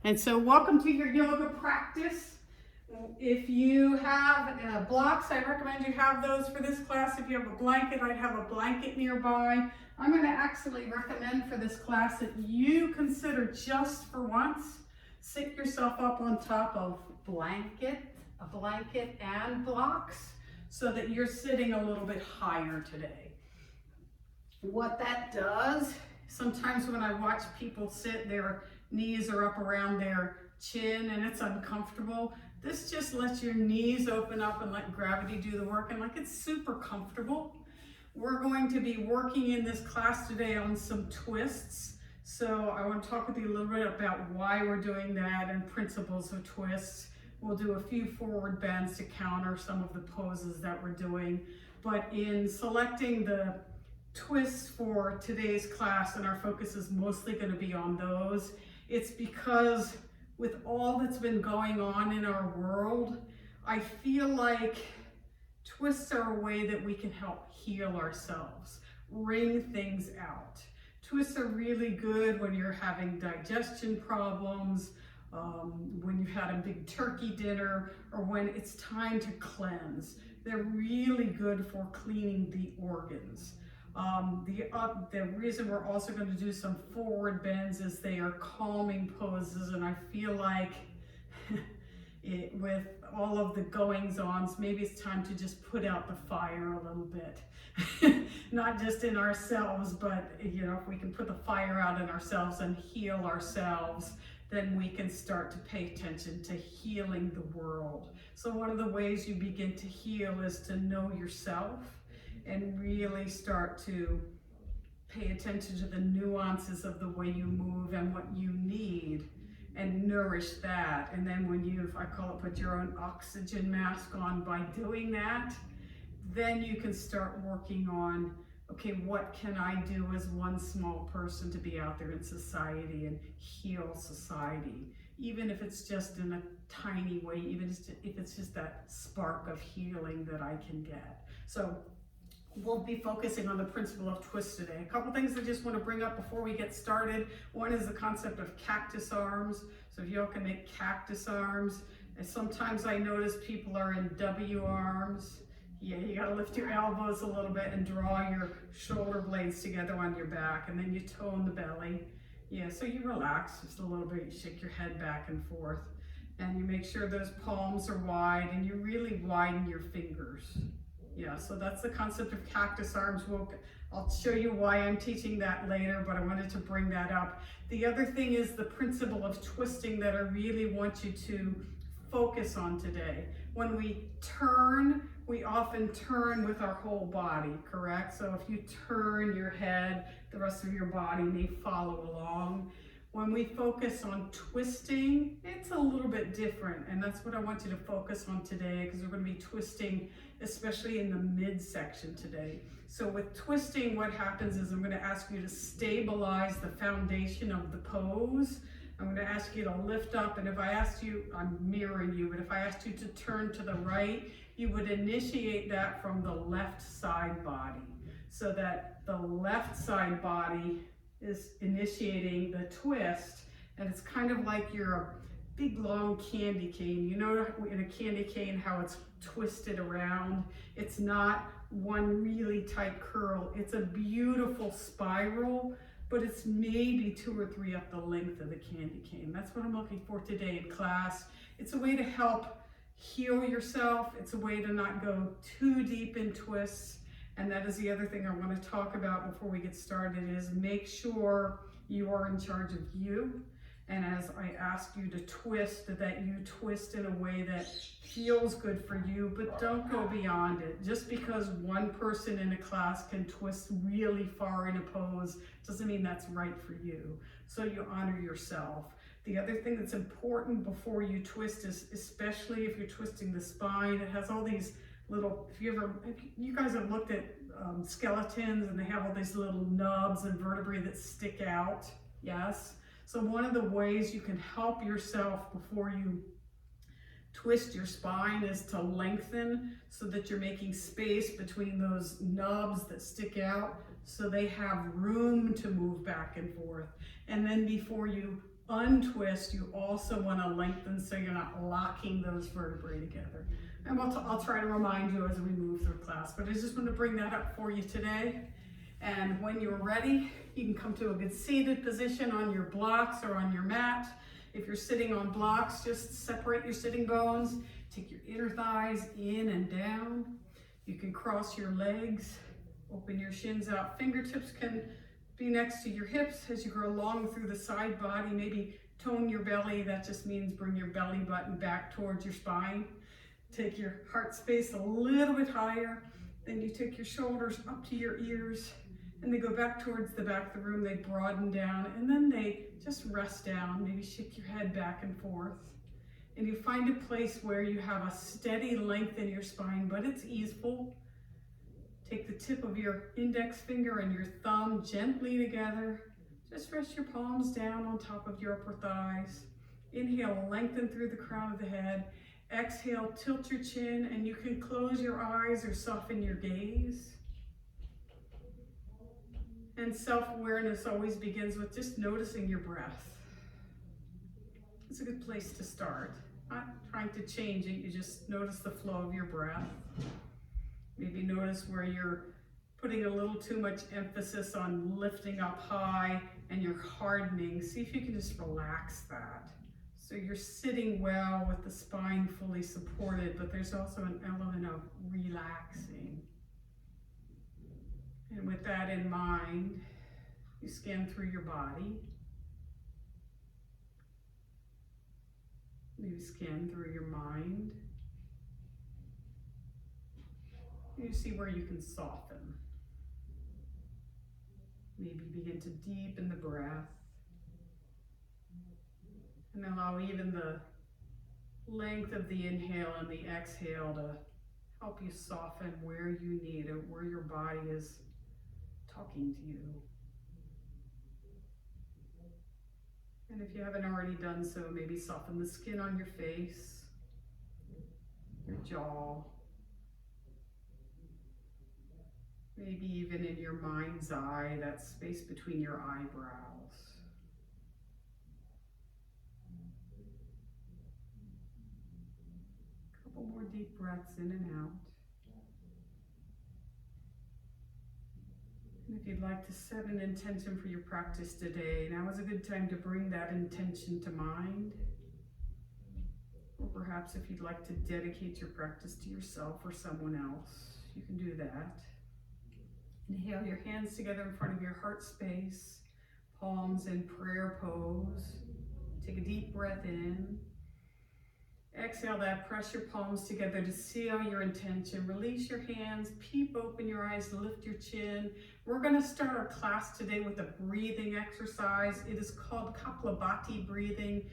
And so welcome to your yoga practice. If you have blocks, I recommend you have those for this class. If you have a blanket, I'd have a blanket nearby. I'm going to actually recommend for this class that you consider just for once, sit yourself up on top of a blanket and blocks so that you're sitting a little bit higher today. What that does, sometimes when I watch people sit, their knees are up around their chin and it's uncomfortable. This just lets your knees open up and let gravity do the work, and like it's super comfortable. We're going to be working in this class today on some twists. So I want to talk with you a little bit about why we're doing that and principles of twists. We'll do a few forward bends to counter some of the poses that we're doing. But in selecting the twists for today's class, and our focus is mostly going to be on those, it's because with all that's been going on in our world, I feel like twists are a way that we can help heal ourselves, wring things out. Twists are really good when you're having digestion problems, when you've had a big turkey dinner, or when it's time to cleanse. They're really good for cleaning the organs. The reason we're also going to do some forward bends is they are calming poses, and I feel like with all of the goings-ons, maybe it's time to just put out the fire a little bit. Not just in ourselves, but if we can put the fire out in ourselves and heal ourselves, then we can start to pay attention to healing the world. So one of the ways you begin to heal is to know yourself and really start to pay attention to the nuances of the way you move and what you need, and nourish that. And then when I call it put your own oxygen mask on by doing that, then you can start working on, okay, what can I do as one small person to be out there in society and heal society? Even if it's just in a tiny way, even if it's just that spark of healing that I can get. So we'll be focusing on the principle of twist today. A couple things I just want to bring up before we get started. One is the concept of cactus arms. So if y'all can make cactus arms. And sometimes I notice people are in W arms. Yeah, you gotta lift your elbows a little bit and draw your shoulder blades together on your back, and then you tone the belly. Yeah, so you relax just a little bit, you shake your head back and forth, and you make sure those palms are wide, and you really widen your fingers. Yeah, so that's the concept of cactus arms. I'll show you why I'm teaching that later, but I wanted to bring that up. The other thing is the principle of twisting that I really want you to focus on today. When we turn, we often turn with our whole body, correct? So if you turn your head, the rest of your body may follow along. When we focus on twisting, it's a little bit different, and that's what I want you to focus on today, because we're going to be twisting, especially in the midsection today. So with twisting, what happens is I'm going to ask you to stabilize the foundation of the pose. I'm going to ask you to lift up, and if I asked you, I'm mirroring you, but if I asked you to turn to the right, you would initiate that from the left side body, so that the left side body is initiating the twist, and it's kind of like you're a big long candy cane. You know, in a candy cane how it's twisted around? It's not one really tight curl, it's a beautiful spiral, but it's maybe 2 or 3 up the length of the candy cane. That's what I'm looking for today in class. It's a way to help heal yourself. It's a way to not go too deep in twists. And that is the other thing I want to talk about before we get started, is make sure you are in charge of you. And as I ask you to twist, that you twist in a way that feels good for you, but don't go beyond it. Just because one person in a class can twist really far in a pose doesn't mean that's right for you. So you honor yourself. The other thing that's important before you twist is, especially if you're twisting the spine, it has all these little, if you guys have looked at skeletons, and they have all these little nubs and vertebrae that stick out, yes? So one of the ways you can help yourself before you twist your spine is to lengthen, so that you're making space between those nubs that stick out, so they have room to move back and forth. And then before you untwist, you also want to lengthen so you're not locking those vertebrae together. And I'll try to remind you as we move through class, but I just want to bring that up for you today. And when you're ready, you can come to a good seated position on your blocks or on your mat. If you're sitting on blocks, just separate your sitting bones. Take your inner thighs in and down. You can cross your legs, open your shins out. Fingertips can be next to your hips as you go along through the side body. Maybe tone your belly. That just means bring your belly button back towards your spine. Take your heart space a little bit higher. Then you take your shoulders up to your ears and they go back towards the back of the room. They broaden down and then they just rest down. Maybe shake your head back and forth. And you find a place where you have a steady length in your spine, but it's easeful. Take the tip of your index finger and your thumb gently together. Just rest your palms down on top of your upper thighs. Inhale, lengthen through the crown of the head. Exhale, tilt your chin, and you can close your eyes or soften your gaze. And self-awareness always begins with just noticing your breath. It's a good place to start. Not trying to change it, you just notice the flow of your breath. Maybe notice where you're putting a little too much emphasis on lifting up high and you're hardening. See if you can just relax that. So you're sitting well with the spine fully supported, but there's also an element of relaxing. And with that in mind, you scan through your body. Maybe scan through your mind. You see where you can soften. Maybe begin to deepen the breath. And allow even the length of the inhale and the exhale to help you soften where you need it, where your body is talking to you. And if you haven't already done so, maybe soften the skin on your face, your jaw, maybe even in your mind's eye, that space between your eyebrows. A couple more deep breaths in and out. And if you'd like to set an intention for your practice today, now is a good time to bring that intention to mind. Or perhaps if you'd like to dedicate your practice to yourself or someone else, you can do that. Inhale your hands together in front of your heart space, palms in prayer pose. Take a deep breath in. Exhale that, press your palms together to seal your intention. Release your hands, peep open your eyes, lift your chin. We're going to start our class today with a breathing exercise. It is called Kapalabhati breathing.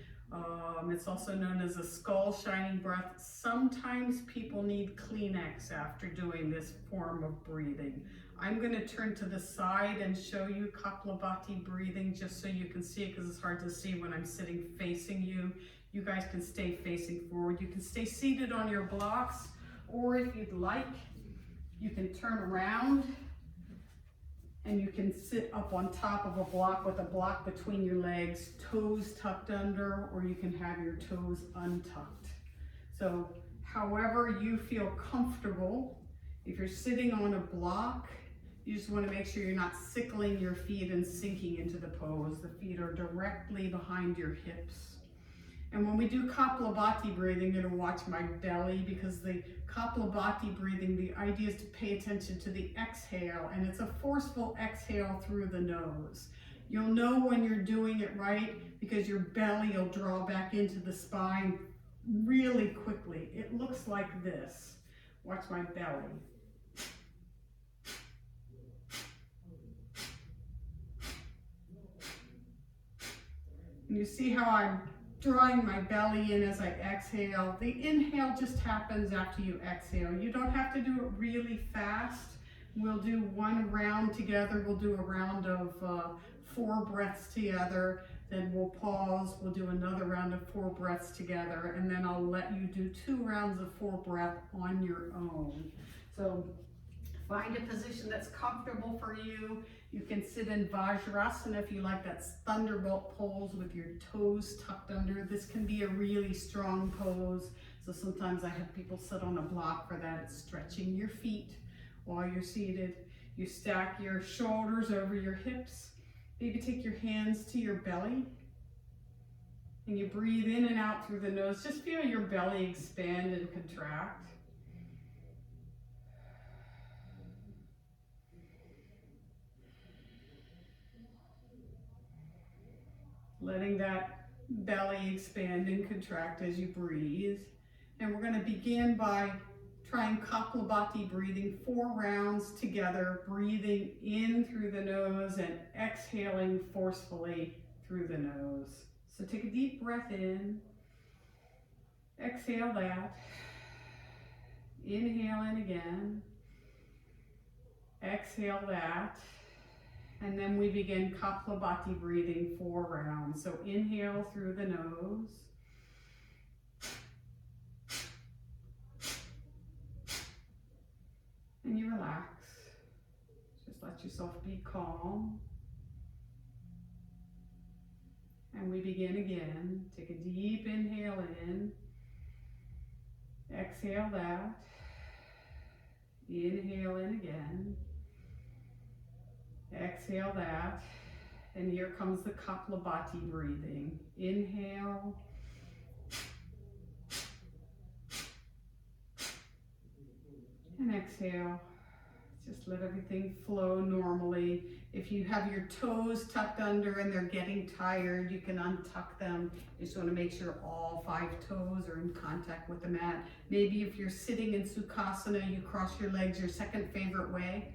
It's also known as a skull shining breath. Sometimes people need Kleenex after doing this form of breathing. I'm going to turn to the side and show you Kapalabhati breathing just so you can see it, because it's hard to see when I'm sitting facing you. You guys can stay facing forward. You can stay seated on your blocks, or if you'd like, you can turn around and you can sit up on top of a block with a block between your legs, toes tucked under, or you can have your toes untucked. So however you feel comfortable. If you're sitting on a block, you just want to make sure you're not sickling your feet and sinking into the pose. The feet are directly behind your hips. And when we do Kapalabhati breathing, you're going to watch my belly, because the Kapalabhati breathing, the idea is to pay attention to the exhale, and it's a forceful exhale through the nose. You'll know when you're doing it right because your belly will draw back into the spine really quickly. It looks like this. Watch my belly. And you see how I'm drawing my belly in as I exhale. The inhale just happens after you exhale. You don't have to do it really fast. We'll do one round together. We'll do a round of 4 breaths together. Then we'll pause. We'll do another round of 4 breaths together. And then I'll let you do 2 rounds of 4 breath on your own. So find a position that's comfortable for you. You can sit in Vajrasana if you like, that's thunderbolt pose with your toes tucked under. This can be a really strong pose. So sometimes I have people sit on a block for that. It's stretching your feet while you're seated. You stack your shoulders over your hips. Maybe take your hands to your belly. And you breathe in and out through the nose. Just feel your belly expand and contract. Letting that belly expand and contract as you breathe. And we're going to begin by trying Kapalabhati breathing 4 rounds together, breathing in through the nose and exhaling forcefully through the nose. So take a deep breath in, exhale that, inhale in again, exhale that, and then we begin Kapalabhati breathing 4 rounds. So inhale through the nose, and you relax. Just let yourself be calm. And we begin again. Take a deep inhale in. Exhale that. Inhale in again. Exhale that. And here comes the Kapalabhati breathing. Inhale. And exhale. Just let everything flow normally. If you have your toes tucked under and they're getting tired, you can untuck them. You just want to make sure all 5 toes are in contact with the mat. Maybe if you're sitting in Sukhasana, you cross your legs your second favorite way.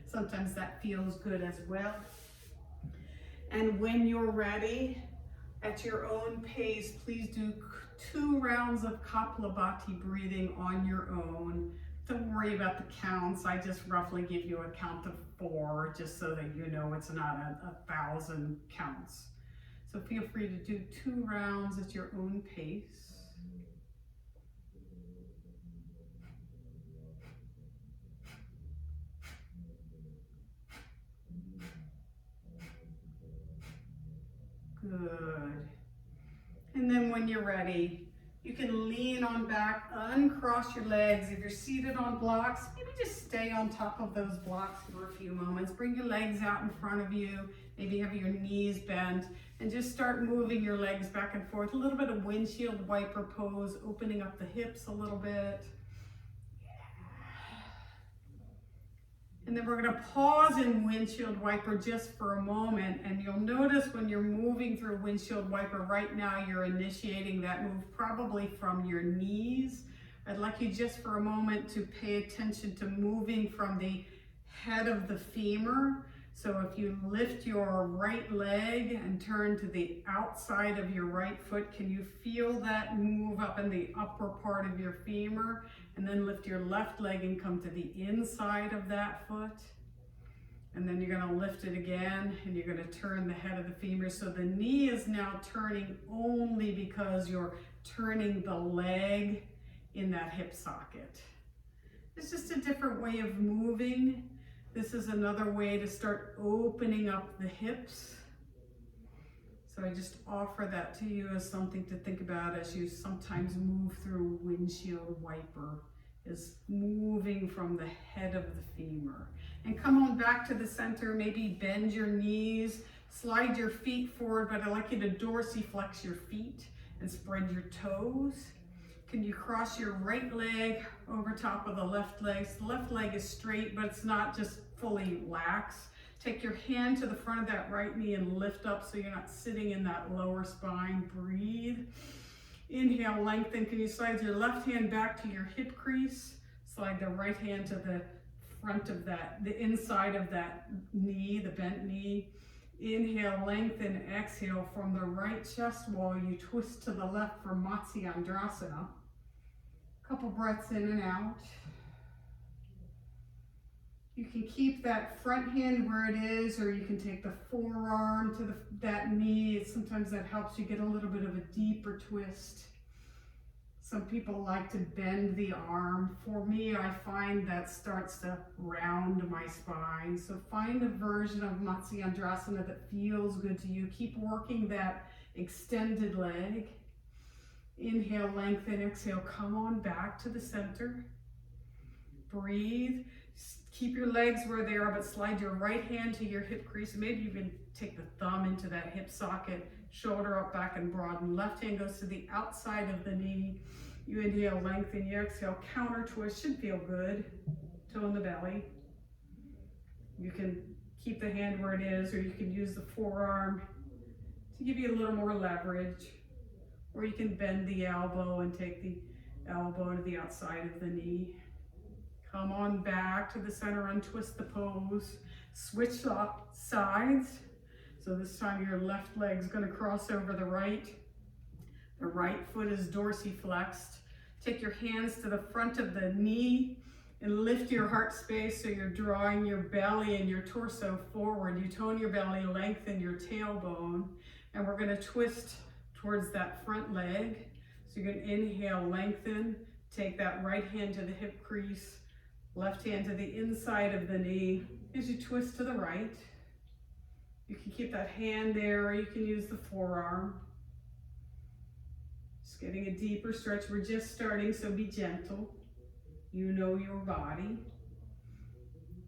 Sometimes that feels good as well. And when you're ready, at your own pace, please do 2 rounds of Kapalabhati breathing on your own. Don't worry about the counts. I just roughly give you a count of 4 just so that you know it's not 1,000 counts. So feel free to do 2 rounds at your own pace. Good. And then when you're ready, you can lean on back, uncross your legs. If you're seated on blocks, maybe just stay on top of those blocks for a few moments. Bring your legs out in front of you. Maybe have your knees bent and just start moving your legs back and forth. A little bit of windshield wiper pose, opening up the hips a little bit. And then we're going to pause in windshield wiper just for a moment, and you'll notice when you're moving through windshield wiper right now, you're initiating that move probably from your knees. I'd like you just for a moment to pay attention to moving from the head of the femur. So if you lift your right leg and turn to the outside of your right foot, can you feel that move up in the upper part of your femur? And then lift your left leg and come to the inside of that foot. And then you're going to lift it again and you're going to turn the head of the femur. So the knee is now turning only because you're turning the leg in that hip socket. It's just a different way of moving. This is another way to start opening up the hips. So I just offer that to you as something to think about as you sometimes move through windshield wiper, is moving from the head of the femur. And come on back to the center, maybe bend your knees, slide your feet forward, but I'd like you to dorsiflex your feet and spread your toes. Can you cross your right leg over top of the left leg? So the left leg is straight, but it's not just fully lax. Take your hand to the front of that right knee and lift up so you're not sitting in that lower spine. Breathe. Inhale, lengthen. Can you slide your left hand back to your hip crease? Slide the right hand to the front of that, the inside of that knee, the bent knee. Inhale, lengthen, exhale from the right chest wall. You twist to the left for Matsyendrasana. Couple breaths in and out. You can keep that front hand where it is, or you can take the forearm to that knee. Sometimes that helps you get a little bit of a deeper twist. Some people like to bend the arm. For me, I find that starts to round my spine. So find a version of Matsyendrasana that feels good to you. Keep working that extended leg. Inhale, lengthen, exhale, come on back to the center. Breathe. Keep your legs where they are, but slide your right hand to your hip crease. Maybe you can take the thumb into that hip socket, shoulder up, back, and broaden. Left hand goes to the outside of the knee. You inhale, lengthen, you exhale, counter twist, should feel good. Toe in the belly. You can keep the hand where it is, or you can use the forearm to give you a little more leverage. Or you can bend the elbow and take the elbow to the outside of the knee. Come on back to the center, untwist the pose. Switch sides. So this time your left leg's gonna cross over the right. The right foot is dorsiflexed. Take your hands to the front of the knee and lift your heart space so you're drawing your belly and your torso forward. You tone your belly, lengthen your tailbone, and we're gonna twist towards that front leg. So you're gonna inhale, lengthen, take that right hand to the hip crease, left hand to the inside of the knee as you twist to the right. You can keep that hand there, or you can use the forearm. Just getting a deeper stretch. We're just starting, so be gentle. You know your body.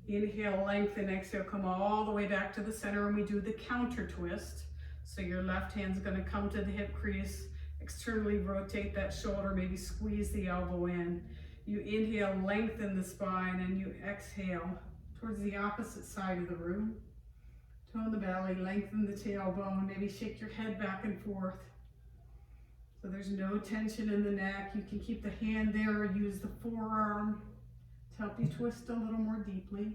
Inhale, lengthen, exhale, come all the way back to the center, and we do the counter twist. So your left hand's gonna come to the hip crease, externally rotate that shoulder, maybe squeeze the elbow in. You inhale, lengthen the spine, and you exhale towards the opposite side of the room. Tone the belly, lengthen the tailbone, maybe shake your head back and forth. So there's no tension in the neck. You can keep the hand there or use the forearm to help you twist a little more deeply.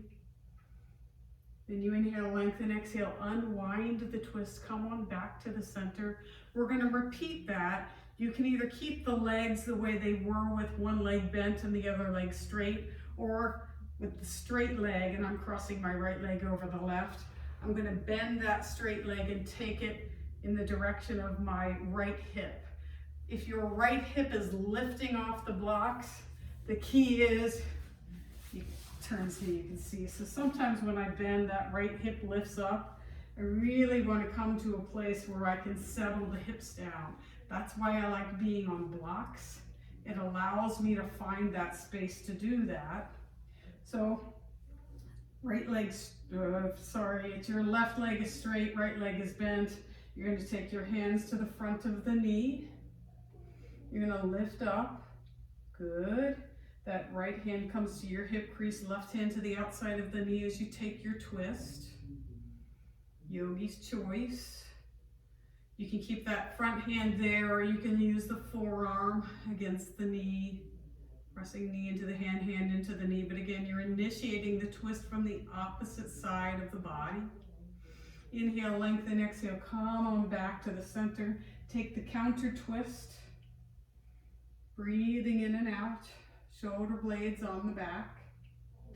Then you inhale, lengthen, exhale, unwind the twist, come on back to the center. We're gonna repeat that. You can either keep the legs the way they were with one leg bent and the other leg straight, or with the straight leg, and I'm crossing my right leg over the left. I'm gonna bend that straight leg and take it in the direction of my right hip. If your right hip is lifting off the blocks, the key is, you turn so you can see. So sometimes when I bend, that right hip lifts up. I really want to come to a place where I can settle the hips down. That's why I like being on blocks. It allows me to find that space to do that. So right leg's, it's your left leg is straight, right leg is bent. You're going to take your hands to the front of the knee. You're going to lift up. Good. That right hand comes to your hip crease, left hand to the outside of the knee as you take your twist. Yogi's choice. You can keep that front hand there, or you can use the forearm against the knee, pressing knee into the hand, hand into the knee. But again, you're initiating the twist from the opposite side of the body. Inhale, lengthen, exhale, come on back to the center. Take the counter twist. Breathing in and out, shoulder blades on the back,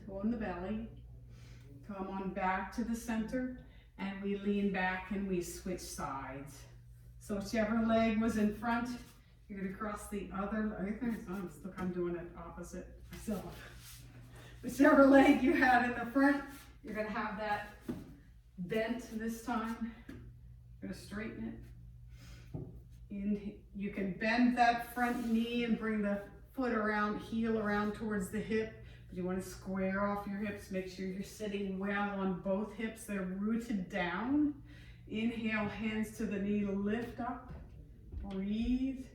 toe in the belly. Come on back to the center, and we lean back and we switch sides. So whichever leg was in front, you're gonna cross the other leg. I'm doing it opposite myself. Whichever leg you had in the front, you're gonna have that bent this time. You're gonna straighten it. You can bend that front knee and bring the foot around, heel around towards the hip. But you want to square off your hips. Make sure you're sitting well on both hips. They're rooted down. Inhale, hands to the knee, lift up, breathe.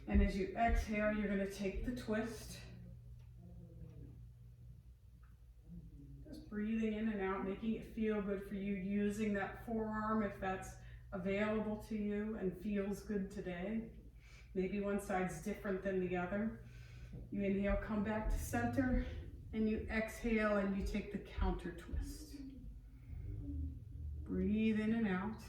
And as you exhale, you're going to take the twist. Just breathing in and out, making it feel good for you, using that forearm if that's available to you and feels good today. Maybe one side's different than the other. You inhale, come back to center, and you exhale and you take the counter twist. Breathe in and out.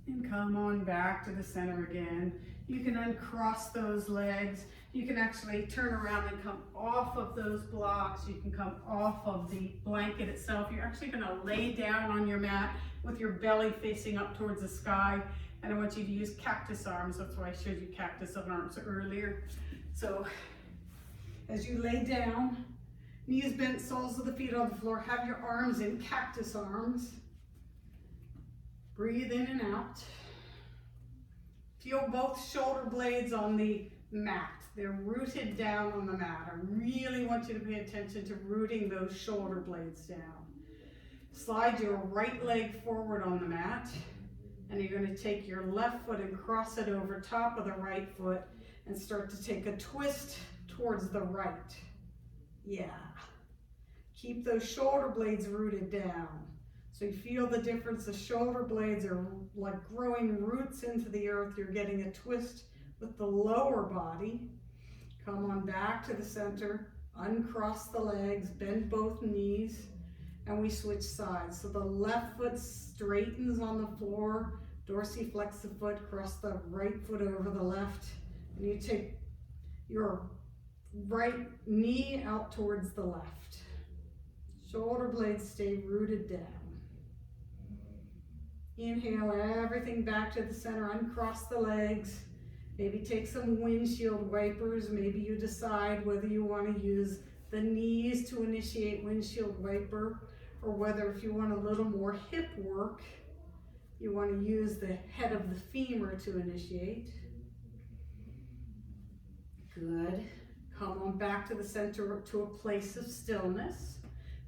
And come on back to the center again. You can uncross those legs. You can actually turn around and come off of those blocks. You can come off of the blanket itself. You're actually going to lay down on your mat with your belly facing up towards the sky. And I want you to use cactus arms. That's why I showed you cactus arms earlier. So as you lay down, knees bent, soles of the feet on the floor, have your arms in cactus arms. Breathe in and out. Feel both shoulder blades on the mat. They're rooted down on the mat. I really want you to pay attention to rooting those shoulder blades down. Slide your right leg forward on the mat, and you're going to take your left foot and cross it over top of the right foot and start to take a twist towards the right. Yeah. Keep those shoulder blades rooted down. So you feel the difference. The shoulder blades are like growing roots into the earth. You're getting a twist with the lower body. Come on back to the center, uncross the legs, bend both knees, and we switch sides. So the left foot straightens on the floor, dorsiflex the foot, cross the right foot over the left, and you take your right knee out towards the left. Shoulder blades stay rooted down. Inhale everything back to the center, uncross the legs. Maybe take some windshield wipers. Maybe you decide whether you want to use the knees to initiate windshield wiper, or whether if you want a little more hip work, you want to use the head of the femur to initiate. Good. Come on back to the center to a place of stillness.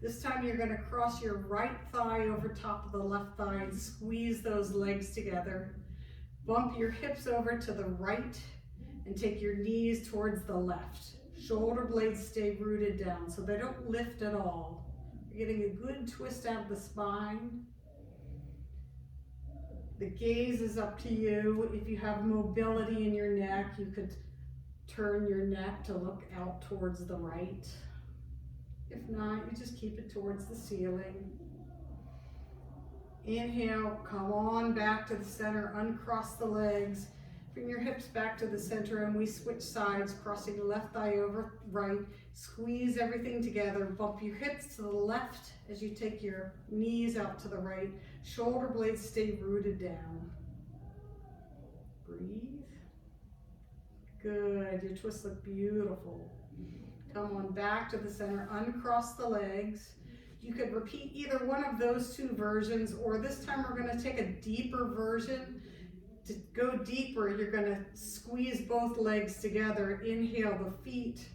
This time you're going to cross your right thigh over top of the left thigh and squeeze those legs together. Bump your hips over to the right and take your knees towards the left. Shoulder blades stay rooted down so they don't lift at all. You're getting a good twist out of the spine. The gaze is up to you. If you have mobility in your neck, you could turn your neck to look out towards the right. If not, you just keep it towards the ceiling. Inhale, come on back to the center, uncross the legs, bring your hips back to the center, and we switch sides, crossing left thigh over right. Squeeze everything together, bump your hips to the left as you take your knees out to the right. Shoulder blades stay rooted down. Breathe. Good, your twists look beautiful. Come on back to the center, uncross the legs. You could repeat either one of those two versions, or this time we're going to take a deeper version. To go deeper, you're going to squeeze both legs together. Inhale, the feet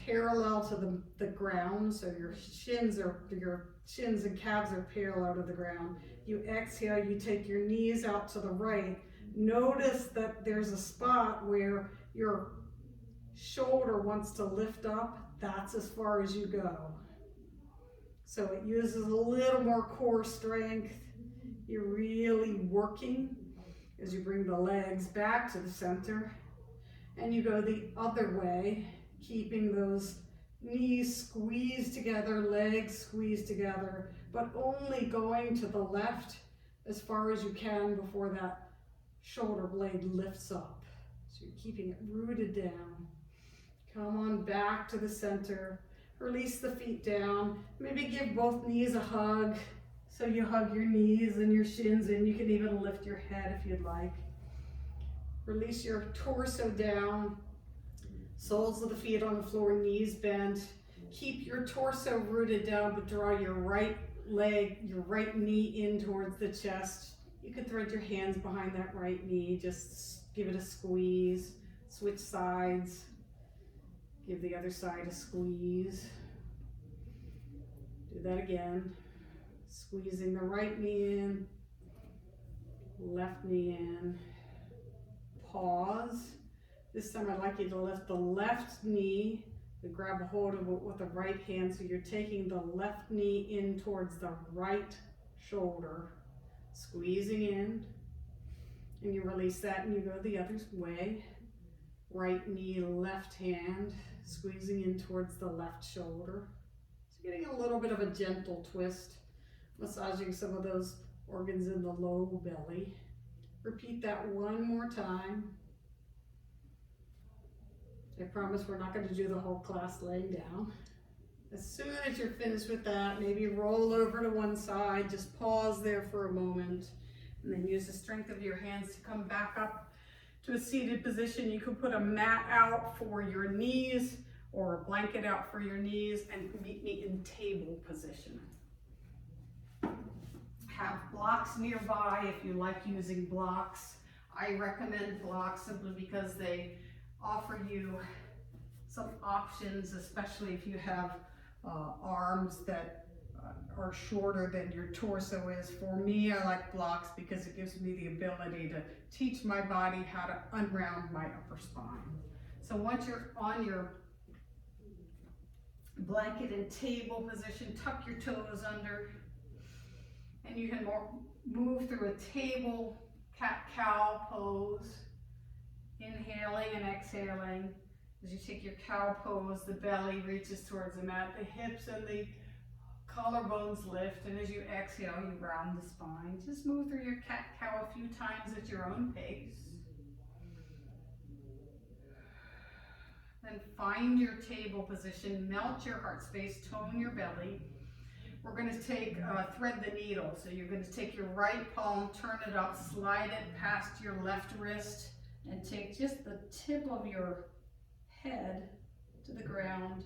parallel to the ground, so your shins and calves are parallel to the ground. You exhale, you take your knees out to the right. Notice that there's a spot where your shoulder wants to lift up. That's as far as you go. So it uses a little more core strength. You're really working as you bring the legs back to the center, and you go the other way, keeping those knees squeezed together, legs squeezed together, but only going to the left as far as you can before that shoulder blade lifts up. So you're keeping it rooted down. Come on back to the center. Release the feet down. Maybe give both knees a hug. So you hug your knees and your shins, and you can even lift your head if you'd like. Release your torso down. Soles of the feet on the floor, knees bent. Keep your torso rooted down, but draw your right leg, your right knee in towards the chest. You could thread your hands behind that right knee. Just give it a squeeze. Switch sides. Give the other side a squeeze. Do that again. Squeezing the right knee in, left knee in. Pause. This time I'd like you to lift the left knee, to grab a hold of it with the right hand, so you're taking the left knee in towards the right shoulder, squeezing in, and you release that and you go the other way. Right knee, left hand, squeezing in towards the left shoulder. So getting a little bit of a gentle twist, massaging some of those organs in the low belly. Repeat that one more time. I promise we're not going to do the whole class laying down. As soon as you're finished with that, maybe roll over to one side, just pause there for a moment, and then use the strength of your hands to come back up to a seated position. You could put a mat out for your knees or a blanket out for your knees and meet me in table position. Have blocks nearby if you like using blocks. I recommend blocks simply because they offer you some options, especially if you have arms that are shorter than your torso is. For me, I like blocks because it gives me the ability to teach my body how to unround my upper spine. So once you're on your blanket and table position, tuck your toes under, and you can move through a table cat-cow pose, inhaling and exhaling. As you take your cow pose, the belly reaches towards the mat, the hips and the collarbones lift, and as you exhale, you round the spine. Just move through your cat-cow a few times at your own pace. Then find your table position, melt your heart space, tone your belly. We're going to take, thread the needle. So you're going to take your right palm, turn it up, slide it past your left wrist, and take just the tip of your head to the ground,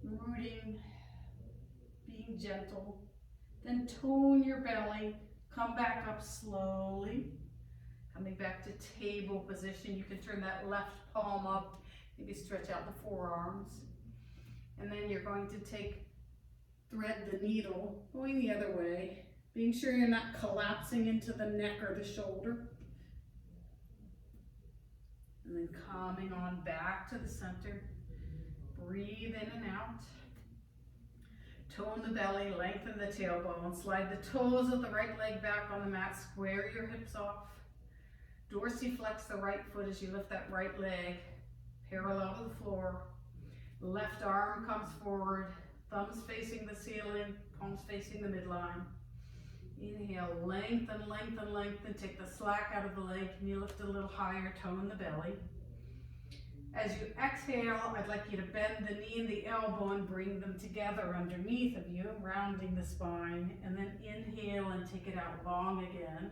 rooting, being gentle. Then tone your belly, come back up slowly, coming back to table position. You can turn that left palm up, maybe stretch out the forearms. And then you're going to thread the needle, going the other way, being sure you're not collapsing into the neck or the shoulder. And then coming on back to the center. Breathe in and out. Tone the belly, lengthen the tailbone. Slide the toes of the right leg back on the mat. Square your hips off. Dorsiflex the right foot as you lift that right leg parallel to the floor. Left arm comes forward. Thumbs facing the ceiling. Palms facing the midline. Inhale, lengthen, lengthen, lengthen. Take the slack out of the leg. Can you lift a little higher? Tone the belly. As you exhale, I'd like you to bend the knee and the elbow and bring them together underneath of you, rounding the spine. And then inhale and take it out long again.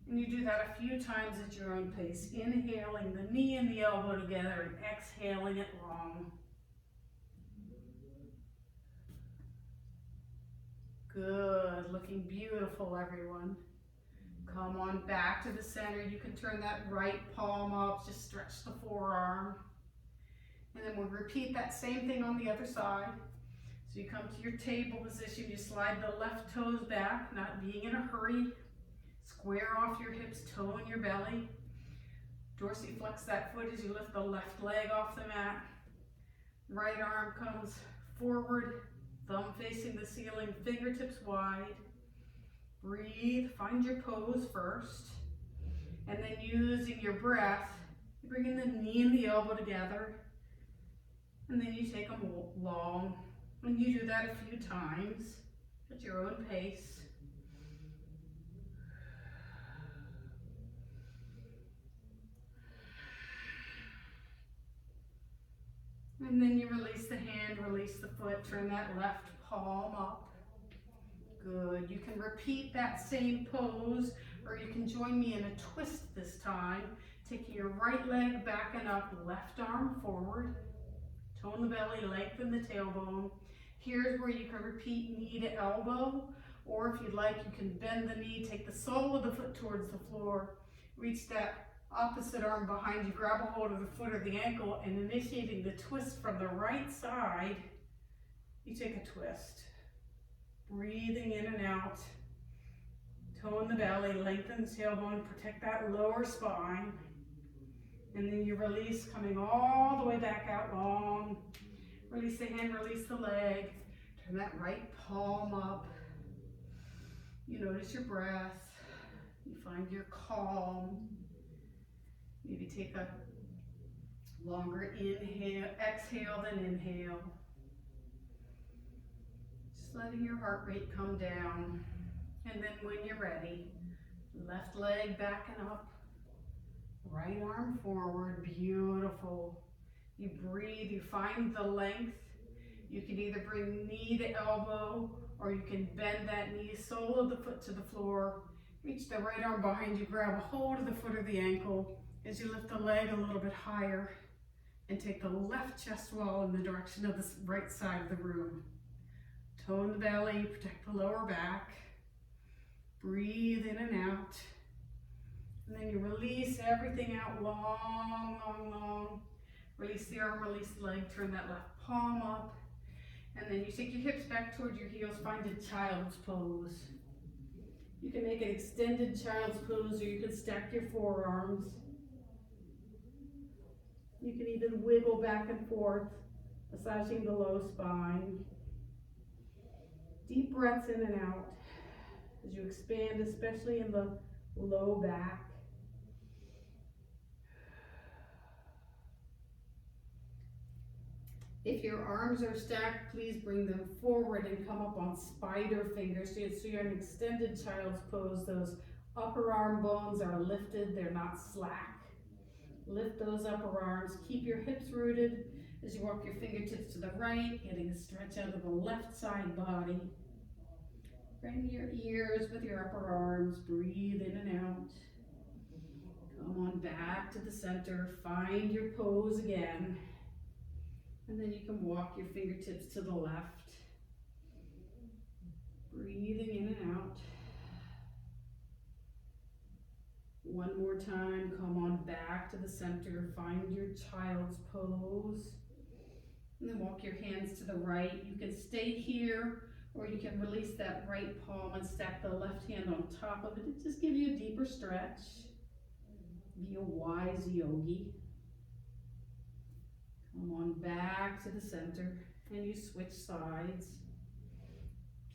And you do that a few times at your own pace. Inhaling the knee and the elbow together and exhaling it long. Good, looking beautiful, everyone. Come on back to the center. You can turn that right palm up, just stretch the forearm. And then we'll repeat that same thing on the other side. So you come to your table position, you slide the left toes back, not being in a hurry. Square off your hips, tone your belly. Dorsiflex that foot as you lift the left leg off the mat. Right arm comes forward. Thumb facing the ceiling, fingertips wide. Breathe, find your pose first. And then using your breath, you bring in the knee and the elbow together. And then you take them long. And you do that a few times at your own pace. And then you release the hand, release the foot, turn that left palm up. Good. You can repeat that same pose, or you can join me in a twist this time. Taking your right leg back and up, left arm forward. Tone the belly, lengthen the tailbone. Here's where you can repeat knee to elbow, or if you'd like, you can bend the knee, take the sole of the foot towards the floor, reach that opposite arm behind you, grab a hold of the foot or the ankle, and initiating the twist from the right side, you take a twist. Breathing in and out. Tone the belly, lengthen the tailbone, protect that lower spine. And then you release, coming all the way back out long. Release the hand, release the leg. Turn that right palm up. You notice your breath. You find your calm. Maybe take a longer inhale, exhale, then inhale. Just letting your heart rate come down. And then when you're ready, left leg back and up, right arm forward, beautiful. You breathe, you find the length, You can either bring knee to elbow, or you can bend that knee, sole of the foot to the floor. Reach the right arm behind you, grab a hold of the foot or the ankle as you lift the leg a little bit higher, and take the left chest wall in the direction of the right side of the room. Tone the belly, protect the lower back. Breathe in and out. And then you release everything out long, long, long. Release the arm, release the leg, turn that left palm up. And then you take your hips back towards your heels, find a child's pose. You can make an extended child's pose, or you can stack your forearms. You can even wiggle back and forth, massaging the low spine. Deep breaths in and out as you expand, especially in the low back. If your arms are stacked, please bring them forward and come up on spider fingers. So you're in extended child's pose. Those upper arm bones are lifted, they're not slack. Lift those upper arms. Keep your hips rooted as you walk your fingertips to the right, getting a stretch out of the left side body. Bring your ears with your upper arms. Breathe in and out. Come on back to the center. Find your pose again. And then you can walk your fingertips to the left. Breathing in and out. One more time, come on back to the center. Find your child's pose. And then walk your hands to the right. You can stay here, or you can release that right palm and stack the left hand on top of it. It just gives you a deeper stretch. Be a wise yogi. Come on back to the center, and you switch sides.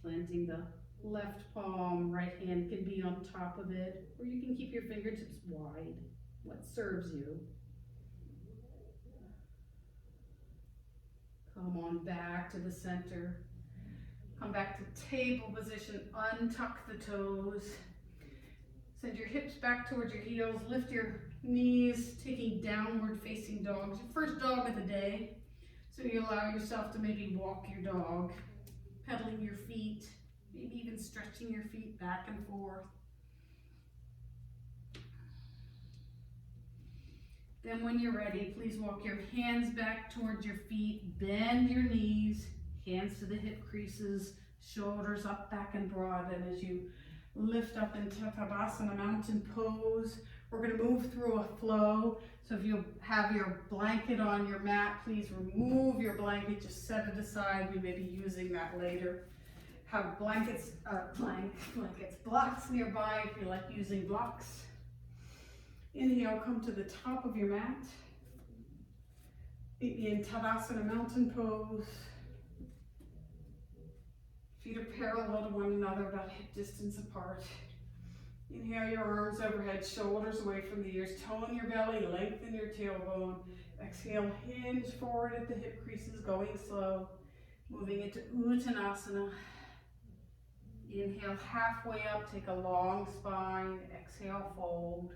Planting the left palm, right hand can be on top of it, or you can keep your fingertips wide, what serves you. Come on back to the center. Come back to table position, untuck the toes. Send your hips back towards your heels, lift your knees, taking downward facing dogs. Your first dog of the day. So you allow yourself to maybe walk your dog, pedaling your feet, maybe even stretching your feet back and forth. Then when you're ready, please walk your hands back towards your feet, bend your knees, hands to the hip creases, shoulders up, back and broad. And as you lift up into Tadasana mountain pose, we're going to move through a flow. So if you have your blanket on your mat, please remove your blanket, just set it aside. We may be using that later. Have blocks nearby if you like using blocks. Inhale, come to the top of your mat. In Tadasana mountain pose. Feet are parallel to one another, about hip distance apart. Inhale your arms overhead, shoulders away from the ears. Tone your belly, lengthen your tailbone. Exhale, hinge forward at the hip creases, going slow. Moving into Uttanasana. Inhale halfway up, take a long spine. Exhale, fold.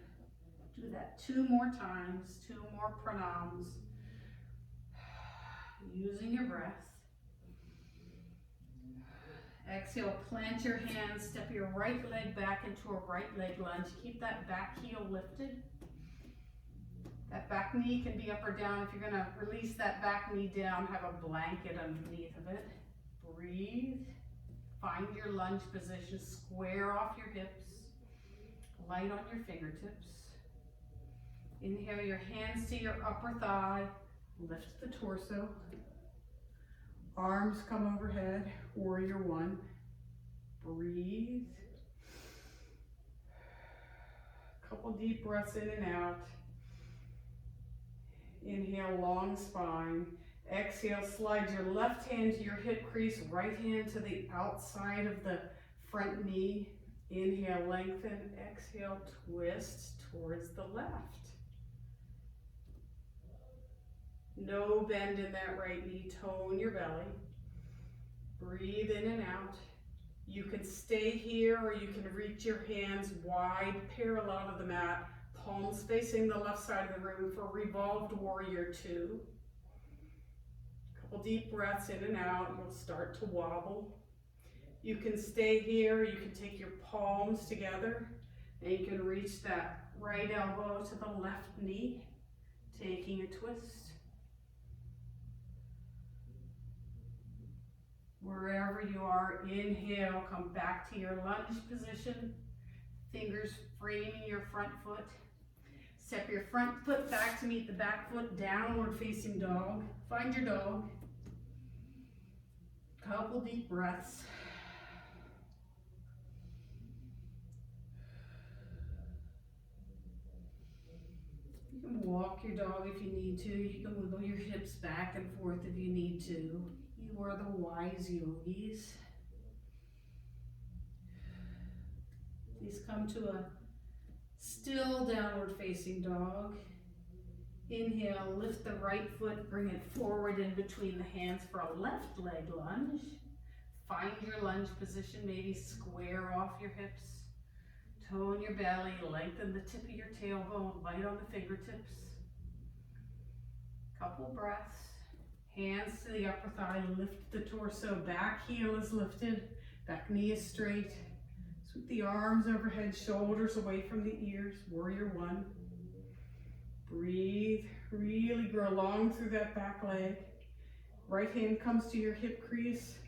Do that 2 more times, 2 more pranams. Using your breath. Exhale, plant your hands, step your right leg back into a right leg lunge. Keep that back heel lifted. That back knee can be up or down. If you're going to release that back knee down, have a blanket underneath of it. Breathe. Find your lunge position. Square off your hips. Light on your fingertips. Inhale your hands to your upper thigh. Lift the torso. Arms come overhead, warrior 1. Breathe. Couple deep breaths in and out. Inhale, long spine. Exhale, slide your left hand to your hip crease, right hand to the outside of the front knee. Inhale, lengthen. Exhale, twist towards the left. No bend in that right knee, tone your belly. Breathe in and out. You can stay here, or you can reach your hands wide, parallel to the mat, palms facing the left side of the room for revolved warrior 2. Couple deep breaths in and out. You'll start to wobble. You can stay here. You can take your palms together and you can reach that right elbow to the left knee, taking a twist. Wherever you are, inhale, come back to your lunge position. Fingers framing your front foot. Step your front foot back to meet the back foot, downward facing dog. Find your dog. Couple deep breaths. You can walk your dog if you need to. You can wiggle your hips back and forth if you need to. You are the wise yogis. Please come to a still downward facing dog. Inhale, lift the right foot, bring it forward in between the hands for a left leg lunge. Find your lunge position, maybe square off your hips. Tone your belly, lengthen the tip of your tailbone, light on the fingertips. Couple breaths. Hands to the upper thigh, lift the torso, back heel is lifted, back knee is straight. Sweep the arms overhead, shoulders away from the ears, warrior one. Breathe, really grow long through that back leg. Right hand comes to your hip crease,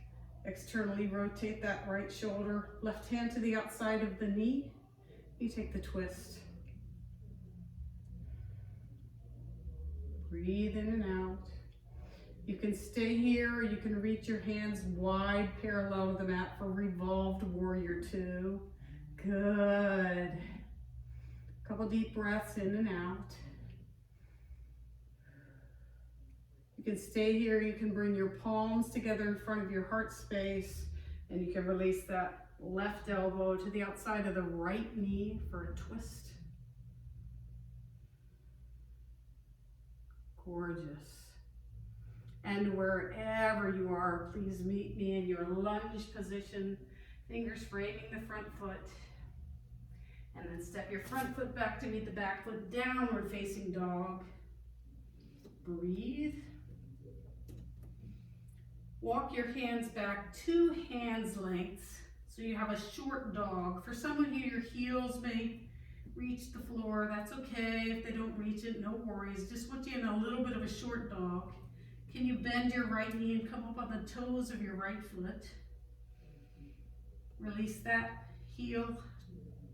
externally rotate that right shoulder, left hand to the outside of the knee. You take the twist. Breathe in and out. You can stay here or you can reach your hands wide parallel with the mat for revolved warrior two. Good. Couple deep breaths in and out. You can stay here, you can bring your palms together in front of your heart space and you can release that left elbow to the outside of the right knee for a twist. Gorgeous. And wherever you are, please meet me in your lunge position, fingers framing the front foot. And then step your front foot back to meet the back foot, downward facing dog. Breathe. Walk your hands back 2 hands lengths, so you have a short dog. For some of you, your heels may reach the floor. That's okay. If they don't reach it, no worries. Just want you in a little bit of a short dog. Can you bend your right knee and come up on the toes of your right foot? Release that heel,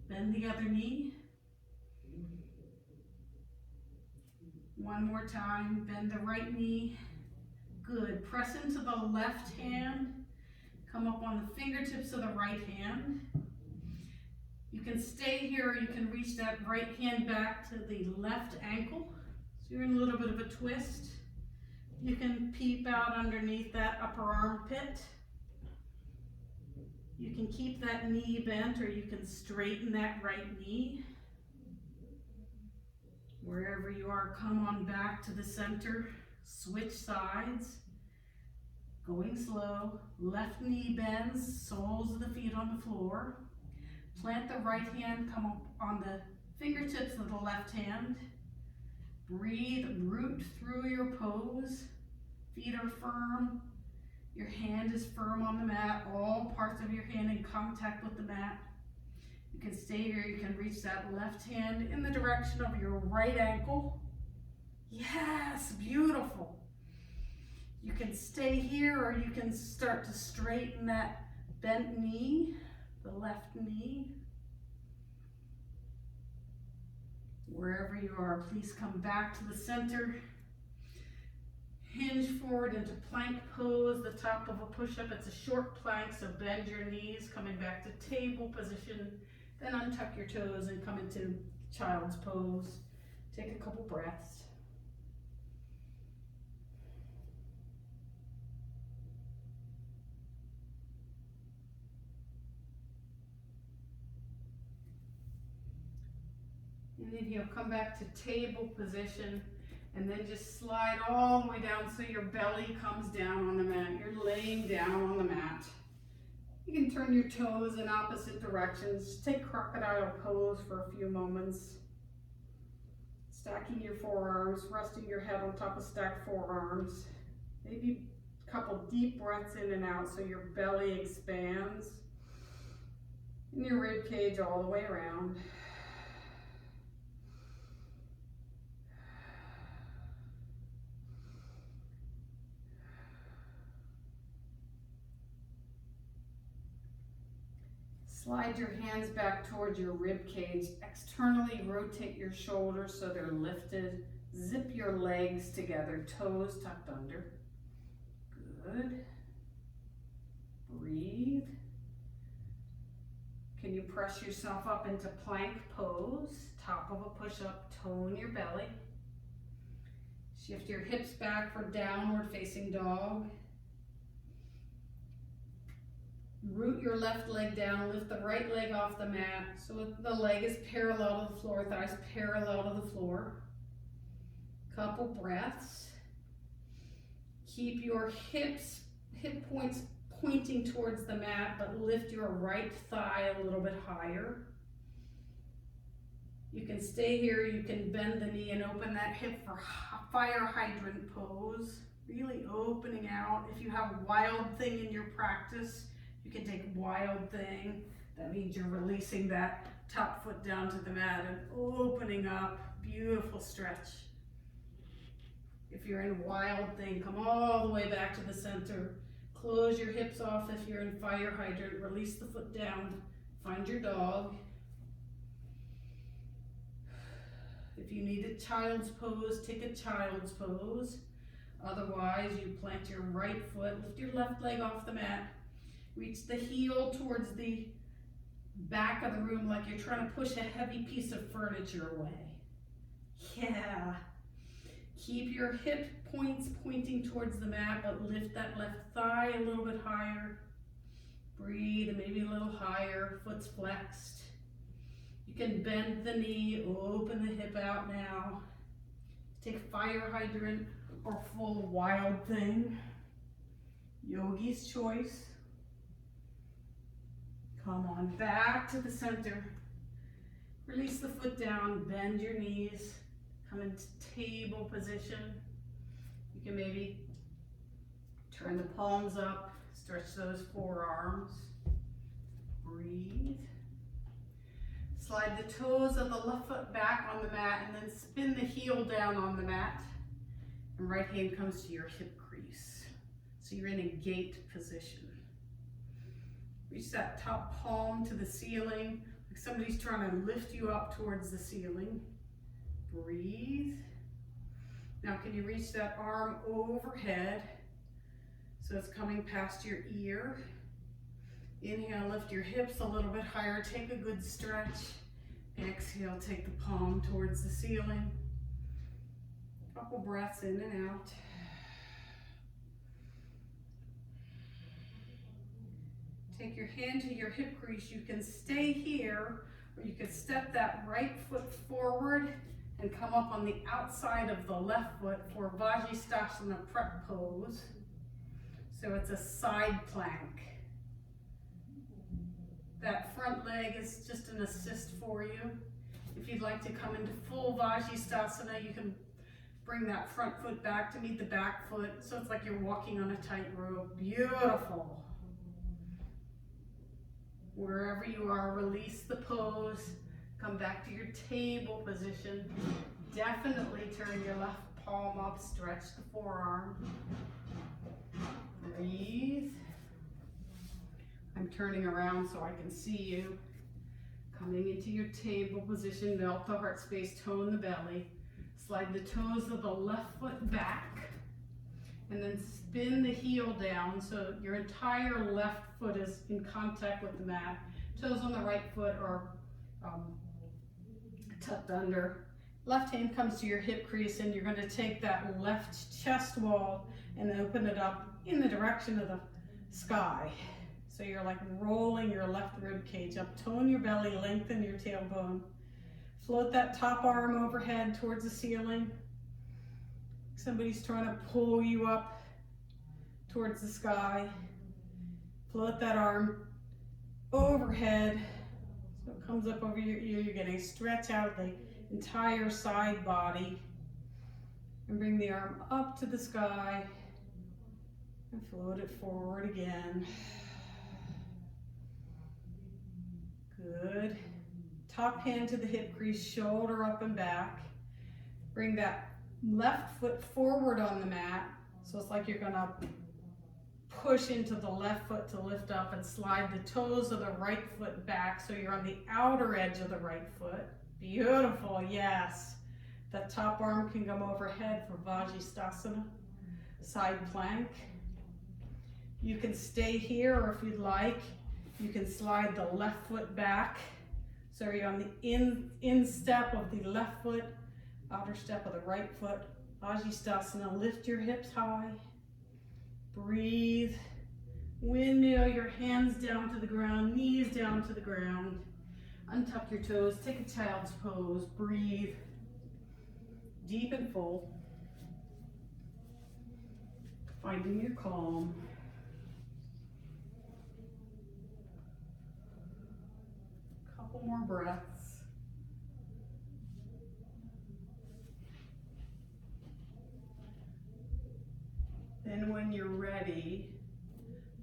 bend the other knee. One more time, bend the right knee. Good, press into the left hand. Come up on the fingertips of the right hand. You can stay here or you can reach that right hand back to the left ankle. So you're in a little bit of a twist. You can peep out underneath that upper armpit. You can keep that knee bent or you can straighten that right knee. Wherever you are, come on back to the center. Switch sides. Going slow. Left knee bends, soles of the feet on the floor. Plant the right hand, come up on the fingertips of the left hand. Breathe, root through your pose. Feet are firm. Your hand is firm on the mat. All parts of your hand in contact with the mat. You can stay here. You can reach that left hand in the direction of your right ankle. Yes, beautiful. You can stay here or you can start to straighten that bent knee, the left knee. Wherever you are, please come back to the center. Hinge forward into plank pose, the top of a push-up. It's a short plank, so bend your knees, coming back to table position. Then untuck your toes and come into child's pose. Take a couple breaths. And then he'll come back to table position and then just slide all the way down so your belly comes down on the mat. You're laying down on the mat. You can turn your toes in opposite directions. Take crocodile pose for a few moments. Stacking your forearms, resting your head on top of stacked forearms. Maybe Couple deep breaths in and out so your belly expands and your rib cage all the way around. Slide your hands back towards your rib cage. Externally rotate your shoulders so they're lifted. Zip your legs together, toes tucked under. Good. Breathe. Can you press yourself up into plank pose? Top of a push-up, tone your belly. Shift your hips back for downward facing dog. Root your left leg down, lift the right leg off the mat so the leg is parallel to the floor, thighs parallel to the floor. Couple breaths. Keep your hip points pointing towards the mat, but lift your right thigh a little bit higher. You can stay here, you can bend the knee and open that hip for fire hydrant pose. Really opening out. If you have wild thing in your practice, you can take wild thing. That means you're releasing that top foot down to the mat and opening up. Beautiful stretch. If you're in wild thing, come all the way back to the center. Close your hips off if you're in fire hydrant. Release the foot down. Find your dog. If you need a child's pose, take a child's pose. Otherwise, you plant your right foot, lift your left leg off the mat. Reach the heel towards the back of the room like you're trying to push a heavy piece of furniture away. Yeah. Keep your hip points pointing towards the mat, but lift that left thigh a little bit higher. Breathe, and maybe a little higher, foot's flexed. You can bend the knee, open the hip out now. Take fire hydrant or full wild thing. Yogi's choice. Come on back to the center. Release the foot down, bend your knees. Come into table position. You can maybe turn the palms up, stretch those forearms. Breathe. Slide the toes of the left foot back on the mat and then spin the heel down on the mat. And right hand comes to your hip crease. So you're in a gate position. Reach that top palm to the ceiling, like somebody's trying to lift you up towards the ceiling. Breathe. Now can you reach that arm overhead so it's coming past your ear? Inhale, lift your hips a little bit higher, take a good stretch. Exhale, take the palm towards the ceiling. Couple breaths in and out. Take your hand to your hip crease. You can stay here, or you can step that right foot forward and come up on the outside of the left foot for Vajrasthana prep pose. So it's a side plank. That front leg is just an assist for you. If you'd like to come into full Vajrasthana, you can bring that front foot back to meet the back foot. So it's like you're walking on a tightrope. Beautiful. Wherever you are, release the pose. Come back to your table position. Definitely turn your left palm up, stretch the forearm. Breathe. I'm turning around so I can see you. Coming into your table position, melt the heart space, tone the belly. Slide the toes of the left foot back. And then spin the heel down so your entire left foot is in contact with the mat. Toes on the right foot are tucked under. Left hand comes to your hip crease and you're going to take that left chest wall and open it up in the direction of the sky. So you're like rolling your left rib cage up. Tone your belly, lengthen your tailbone. Float that top arm overhead towards the ceiling. Somebody's trying to pull you up towards the sky. Float that arm overhead so it comes up over your ear. You're getting stretch out the entire side body. And bring the arm up to the sky. And float it forward again. Good. Top hand to the hip crease, shoulder up and back. Bring that left foot forward on the mat. So it's like you're gonna push into the left foot to lift up and slide the toes of the right foot back so you're on the outer edge of the right foot. Beautiful, yes. That top arm can come overhead for Vajrasthana, side plank. You can stay here, or if you'd like, you can slide the left foot back. So you're on the instep of the left foot, outer step of the right foot. Vajrasthana, lift your hips high. Breathe. Windmill your hands down to the ground, knees down to the ground. Untuck your toes, take a child's pose. Breathe. Deep and full. Finding your calm. Couple more breaths. Then when you're ready,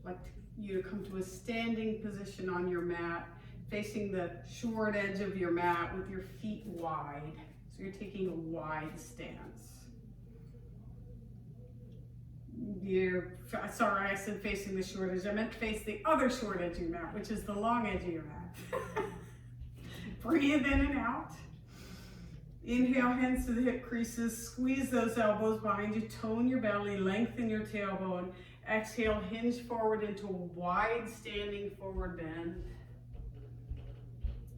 I'd like you to come to a standing position on your mat, facing the short edge of your mat with your feet wide. So you're taking a wide stance. Sorry, I said facing the short edge. I meant face the other short edge of your mat, which is the long edge of your mat. Breathe in and out. Inhale, hands to the hip creases. Squeeze those elbows behind you. Tone your belly. Lengthen your tailbone. Exhale, hinge forward into a wide standing forward bend.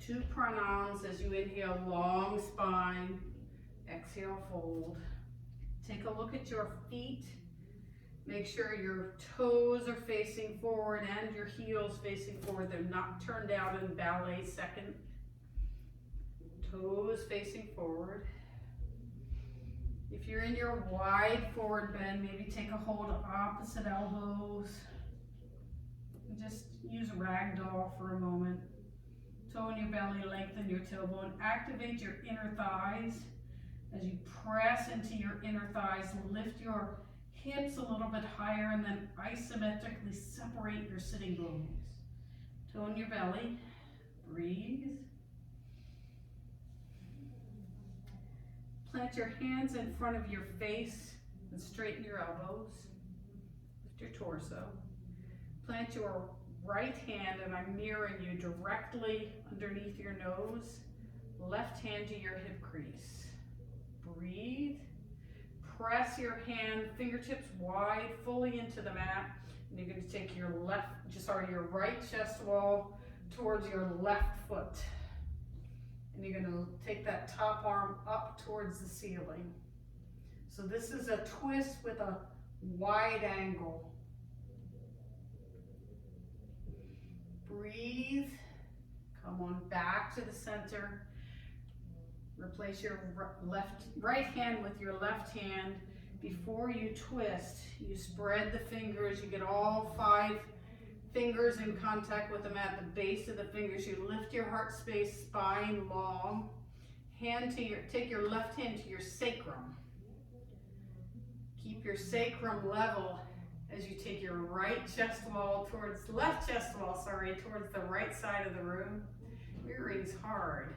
2 pranams as you inhale, long spine. Exhale, fold. Take a look at your feet. Make sure your toes are facing forward and your heels facing forward. They're not turned out in ballet second. Toes facing forward. If you're in your wide forward bend, maybe take a hold of opposite elbows. And just use ragdoll for a moment. Tone your belly, lengthen your tailbone. Activate your inner thighs. As you press into your inner thighs, lift your hips a little bit higher and then isometrically separate your sitting bones. Tone your belly. Breathe. Plant your hands in front of your face and straighten your elbows. Lift your torso. Plant your right hand, and I'm mirroring you directly underneath your nose. Left hand to your hip crease. Breathe. Press your hand, fingertips wide, fully into the mat. And you're going to take your your right chest wall towards your left foot. And you're going to take that top arm up towards the ceiling. So this is a twist with a wide angle. Breathe. Come on back to the center. Replace your right hand with your left hand. Before you twist, you spread the fingers. You get all 5 fingers in contact with them at the base of the fingers. You lift your heart space, spine long. Take your left hand to your sacrum. Keep your sacrum level as you take your left chest wall towards the right side of the room. Earrings hard.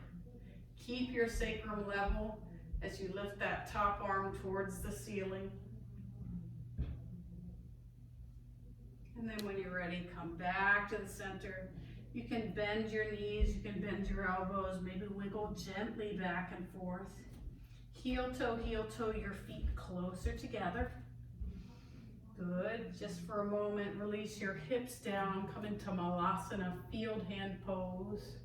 Keep your sacrum level as you lift that top arm towards the ceiling. And then when you're ready, come back to the center. You can bend your knees, you can bend your elbows, maybe wiggle gently back and forth. Heel toe, your feet closer together. Good. Just for a moment, release your hips down, come into Malasana, field hand pose.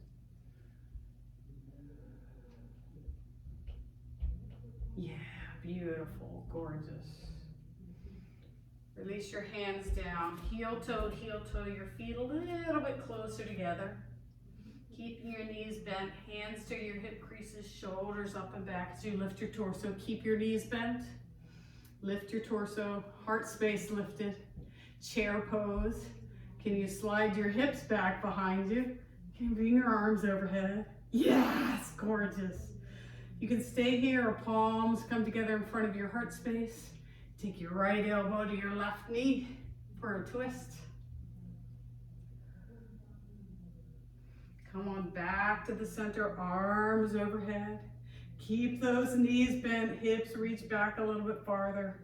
Yeah, beautiful, gorgeous. Release your hands down, heel toe, your feet a little bit closer together. Keeping your knees bent, hands to your hip creases, shoulders up and back as you lift your torso. Keep your knees bent, lift your torso, heart space lifted. Chair pose. Can you slide your hips back behind you? Can you bring your arms overhead? Yes, gorgeous. You can stay here, or palms come together in front of your heart space. Take your right elbow to your left knee. for a twist. Come on back to the center, arms overhead. Keep those knees bent, hips reach back a little bit farther.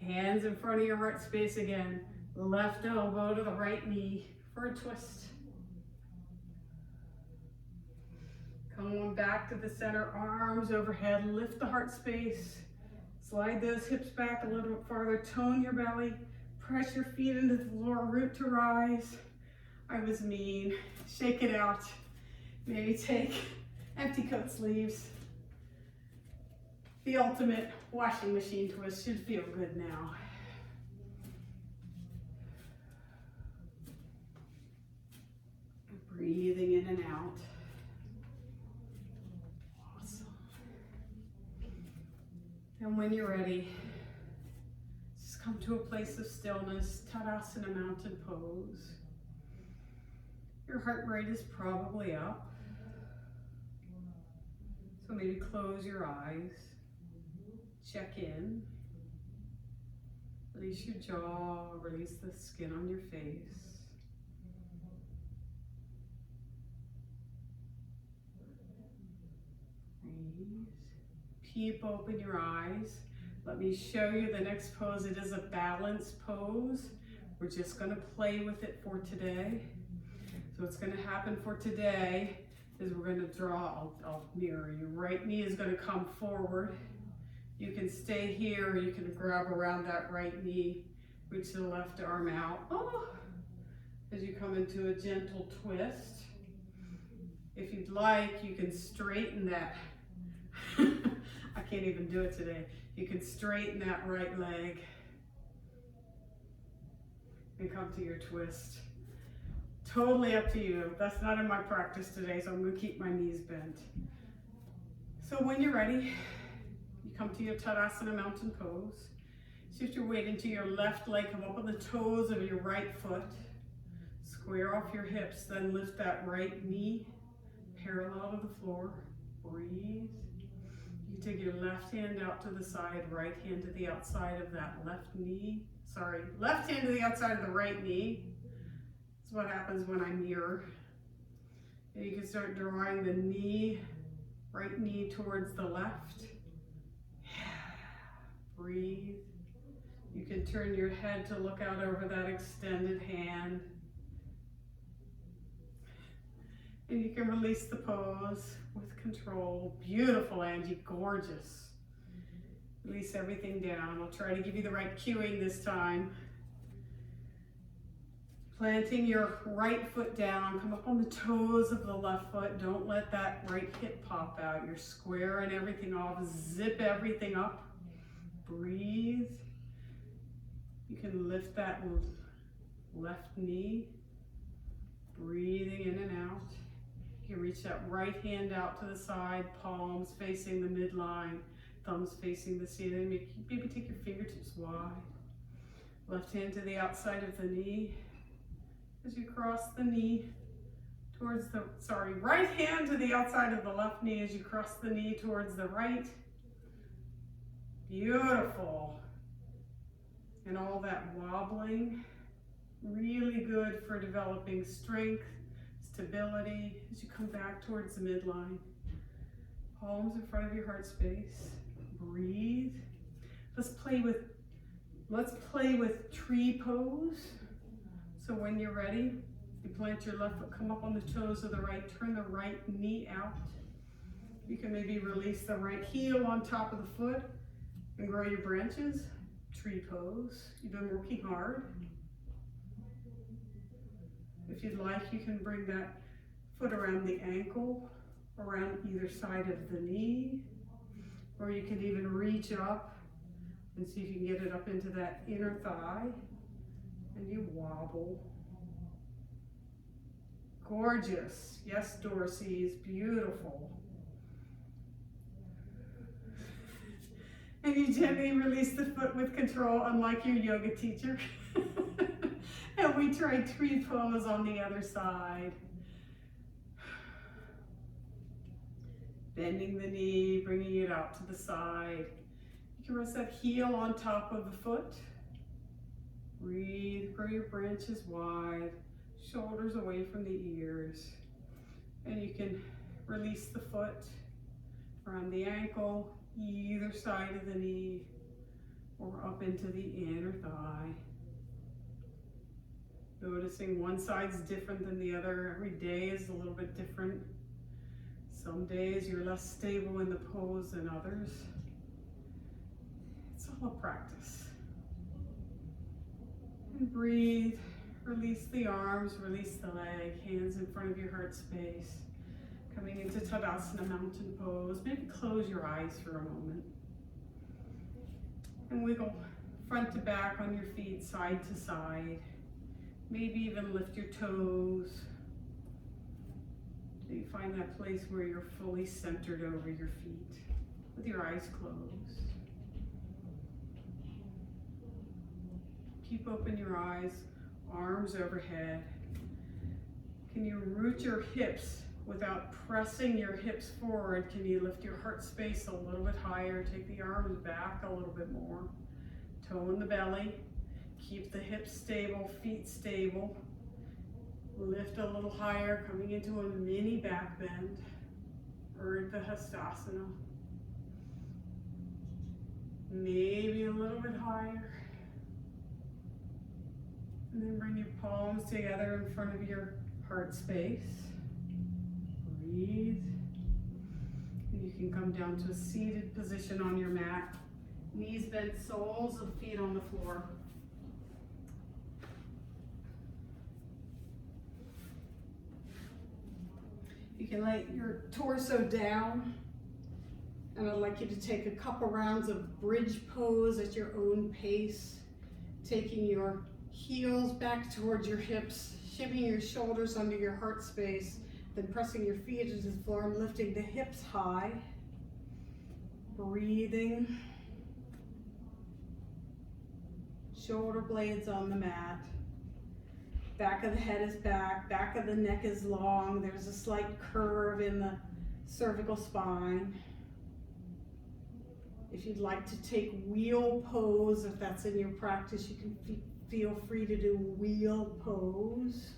Hands in front of your heart space again. Left elbow to the right knee for a twist. Come on back to the center, arms overhead, lift the heart space. Slide those hips back a little bit farther, tone your belly, press your feet into the floor, root to rise. I was mean, shake it out. Maybe take empty coat sleeves. The ultimate washing machine twist should feel good now. Breathing in and out. Awesome. And when you're ready, just come to a place of stillness, Tadasana mountain pose. Your heart rate is probably up. So maybe close your eyes. Check in. Release your jaw, release the skin on your face. Breathe. Peep open your eyes. Let me show you the next pose. It is a balance pose. We're just going to play with it for today. So what's going to happen for today is we're going to draw, I'll mirror you. Right knee is going to come forward. You can stay here, or you can grab around that right knee, reach the left arm out. Oh, as you come into a gentle twist. If you'd like, you can straighten that. I can't even do it today. You can straighten that right leg and come to your twist. Totally up to you. That's not in my practice today, so I'm going to keep my knees bent. So when you're ready, you come to your Tadasana mountain pose. Shift your weight into your left leg, come up on the toes of your right foot. Square off your hips, then lift that right knee parallel to the floor. Breathe. You take your left hand out to the side, right hand to the outside of that left knee. Sorry, left hand to the outside of the right knee. That's what happens when I mirror. And you can start drawing the knee, right knee towards the left. Breathe. You can turn your head to look out over that extended hand. And you can release the pose with control. Beautiful, Angie, gorgeous. Release everything down. I'll try to give you the right cueing this time. Planting your right foot down, come up on the toes of the left foot. Don't let that right hip pop out. You're squaring everything off. Zip everything up. Breathe. You can lift that left knee. Breathing in and out. You can reach that right hand out to the side, palms facing the midline, thumbs facing the ceiling. Maybe take your fingertips wide. Left hand to the outside of the knee. As you cross the knee towards the, right hand to the outside of the left knee as you cross the knee towards the right. Beautiful. And all that wobbling, really good for developing strength, stability as you come back towards the midline. Palms in front of your heart space. Breathe. Let's play with tree pose. So when you're ready, you plant your left foot, come up on the toes of the right, turn the right knee out. You can maybe release the right heel on top of the foot and grow your branches. Tree pose. You've been working hard. If you'd like, you can bring that foot around the ankle, around either side of the knee, or you can even reach up and see if you can get it up into that inner thigh. And you wobble. Gorgeous. Yes, Dorsey's beautiful. And you gently release the foot with control, unlike your yoga teacher. And we try tree pose on the other side. Bending the knee, bringing it out to the side. You can rest that heel on top of the foot. Breathe, grow your branches wide, shoulders away from the ears. And you can release the foot around the ankle, either side of the knee, or up into the inner thigh. Noticing one side's different than the other. Every day is a little bit different. Some days you're less stable in the pose than others. It's all a practice. And breathe, release the arms, release the leg, hands in front of your heart space. Coming into Tadasana, mountain pose. Maybe close your eyes for a moment. And wiggle front to back on your feet, side to side. Maybe even lift your toes. So you find that place where you're fully centered over your feet with your eyes closed. Keep open your eyes, arms overhead. Can you root your hips without pressing your hips forward? Can you lift your heart space a little bit higher? Take the arms back a little bit more. Toe in the belly. Keep the hips stable, feet stable. Lift a little higher, coming into a mini back bend. Urdhva Hastasana. Maybe a little bit higher. And then bring your palms together in front of your heart space. Breathe. And you can come down to a seated position on your mat. Knees bent, soles of feet on the floor. You can lay your torso down, and I'd like you to take a couple rounds of bridge pose at your own pace, taking your heels back towards your hips, shimmying your shoulders under your heart space, then pressing your feet into the floor and lifting the hips high. Breathing. Shoulder blades on the mat. Back of the head is back, back of the neck is long. There's a slight curve in the cervical spine. If you'd like to take wheel pose, if that's in your practice, you can feel free to do wheel pose.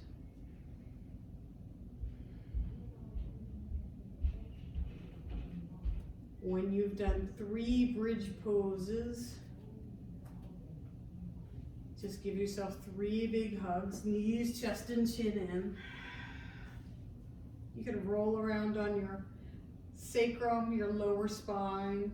When you've done 3 bridge poses, just give yourself 3 big hugs, knees, chest, and chin in. You can roll around on your sacrum, your lower spine.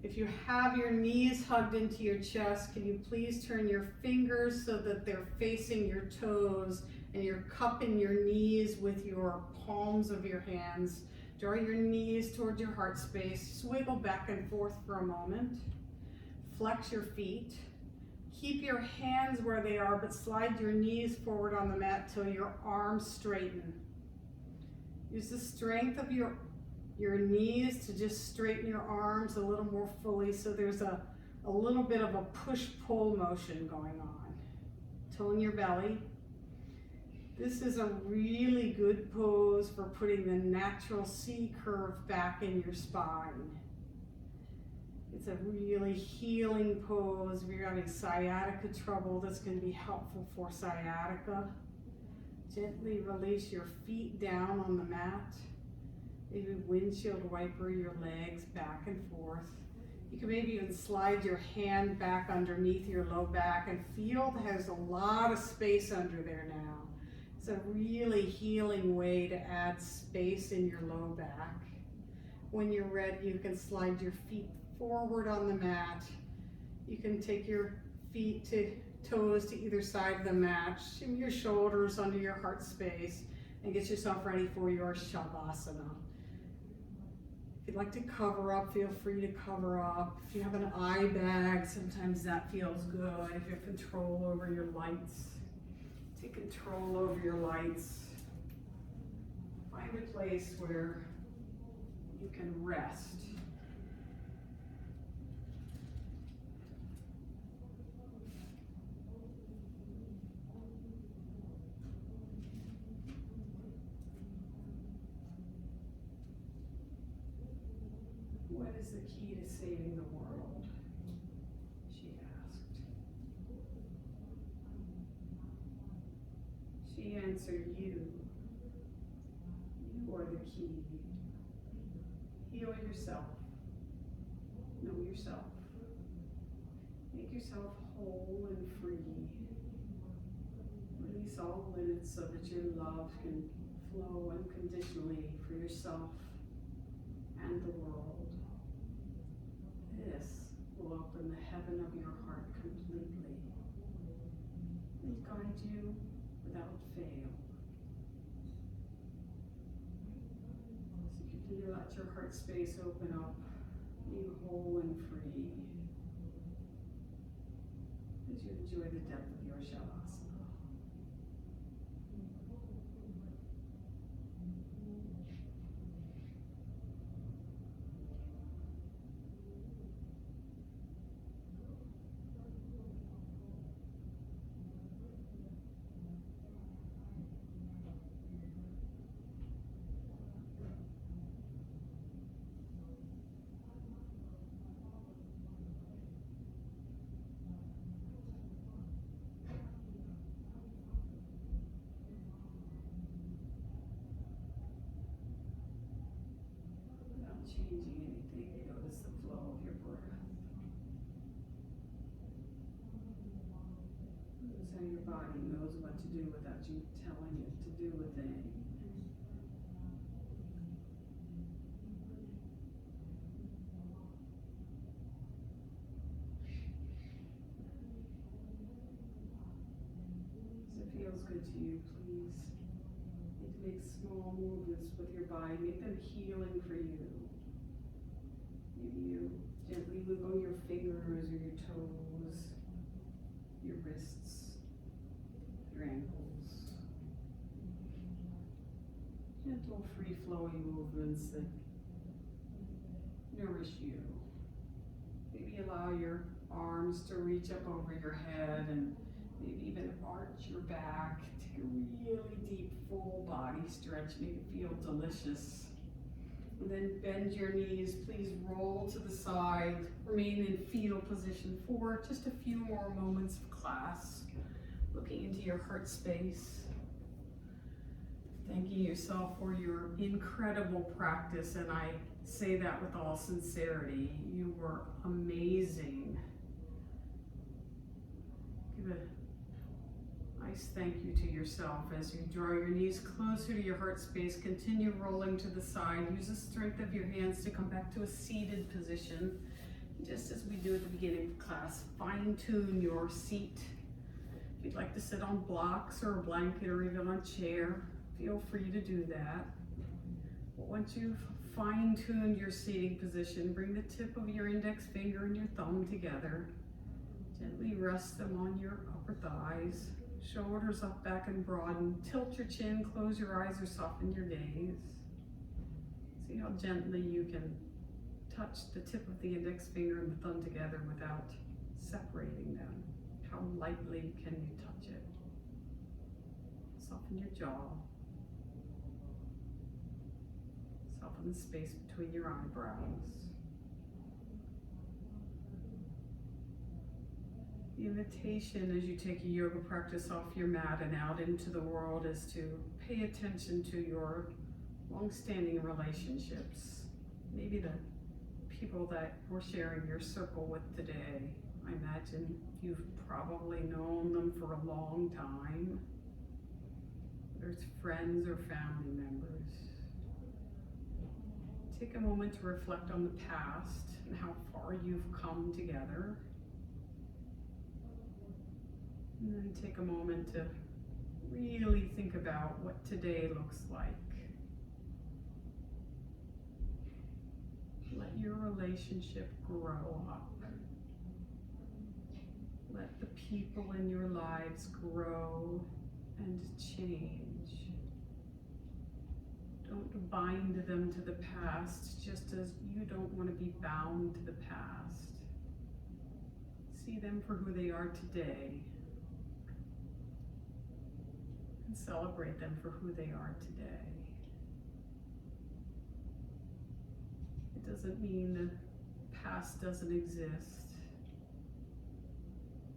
If you have your knees hugged into your chest, can you please turn your fingers so that they're facing your toes, and you're cupping your knees with your palms of your hands. Draw your knees towards your heart space. Swiggle back and forth for a moment. Flex your feet. Keep your hands where they are, but slide your knees forward on the mat till your arms straighten. Use the strength of your knees to just straighten your arms a little more fully, so there's a little bit of a push-pull motion going on. Tone your belly. This is a really good pose for putting the natural C curve back in your spine. It's a really healing pose. If you're having sciatica trouble, this can be helpful for sciatica. Gently release your feet down on the mat. Maybe windshield wiper your legs back and forth. You can maybe even slide your hand back underneath your low back and feel there's a lot of space under there now. It's a really healing way to add space in your low back. When you're ready, you can slide your feet forward on the mat. You can take your feet to toes to either side of the mat, shim your shoulders under your heart space, and get yourself ready for your Shavasana. If you'd like to cover up, feel free to cover up. If you have an eye bag, sometimes that feels good. If you have control over your lights, take control over your lights. Find a place where you can rest. What is the key to saving the world? answer you. You are the key. Heal yourself. Know yourself. Make yourself whole and free. Release all limits so that your love can flow unconditionally for yourself and the world. This will open the heaven of your heart completely and guide you without fail. So you can let your heart space open up, being whole and free as you enjoy the depth of your Shavasana. Changing anything, notice the flow of your breath. Notice how your body knows what to do without you telling it to do a thing. If it feels good to you, please make small movements with your body. Make them healing for you. Maybe you gently wiggle your fingers or your toes, your wrists, your ankles. Gentle, free-flowing movements that nourish you. Maybe allow your arms to reach up over your head and maybe even arch your back. Take a really deep, full body stretch. Make it feel delicious. And then bend your knees. Please roll to the side. Remain in fetal position for just a few more moments of class. Looking into your heart space. Thanking yourself for your incredible practice. And I say that with all sincerity. You were amazing. Give a nice thank you to yourself as you draw your knees closer to your heart space. Continue rolling to the side. Use the strength of your hands to come back to a seated position. Just as we do at the beginning of class, fine tune your seat. If you'd like to sit on blocks or a blanket or even on a chair, feel free to do that. But once you've fine tuned your seating position, bring the tip of your index finger and your thumb together. Gently rest them on your upper thighs. Shoulders up, back, and broaden. Tilt your chin, close your eyes, or soften your gaze. See how gently you can touch the tip of the index finger and the thumb together without separating them. How lightly can you touch it? Soften your jaw. Soften the space between your eyebrows. The invitation as you take a yoga practice off your mat and out into the world is to pay attention to your long-standing relationships. Maybe the people that we're sharing your circle with today. I imagine you've probably known them for a long time. Whether it's friends or family members. Take a moment to reflect on the past and how far you've come together. And then take a moment to really think about what today looks like. Let your relationship grow up. Let the people in your lives grow and change. Don't bind them to the past just as you don't want to be bound to the past. See them for who they are today. And celebrate them for who they are today. It doesn't mean the past doesn't exist.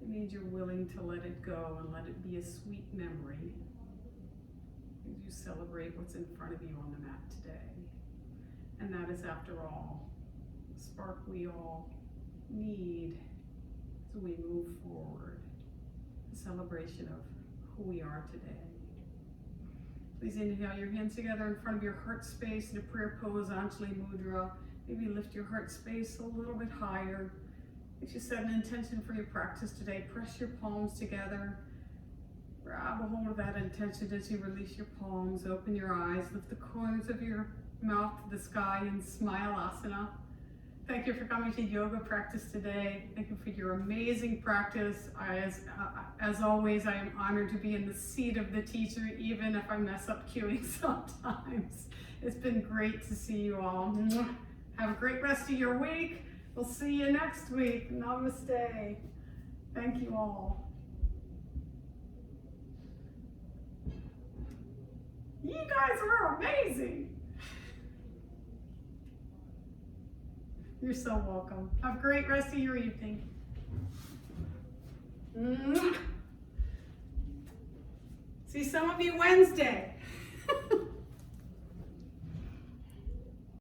It means you're willing to let it go and let it be a sweet memory. as you celebrate what's in front of you on the mat today. And that is, after all, the spark we all need as we move forward, a celebration of who we are today. Please inhale your hands together in front of your heart space in a prayer pose, Anjali Mudra. Maybe lift your heart space a little bit higher. If you set an intention for your practice today, press your palms together. Grab a hold of that intention as you release your palms. Open your eyes, lift the corners of your mouth to the sky in Smileasana. Thank you for coming to yoga practice today. Thank you for your amazing practice. As always, I am honored to be in the seat of the teacher, even if I mess up cueing sometimes. It's been great to see you all. Have a great rest of your week. We'll see you next week. Namaste. Thank you all. You guys were amazing. You're so welcome. Have a great rest of your evening. See some of you Wednesday.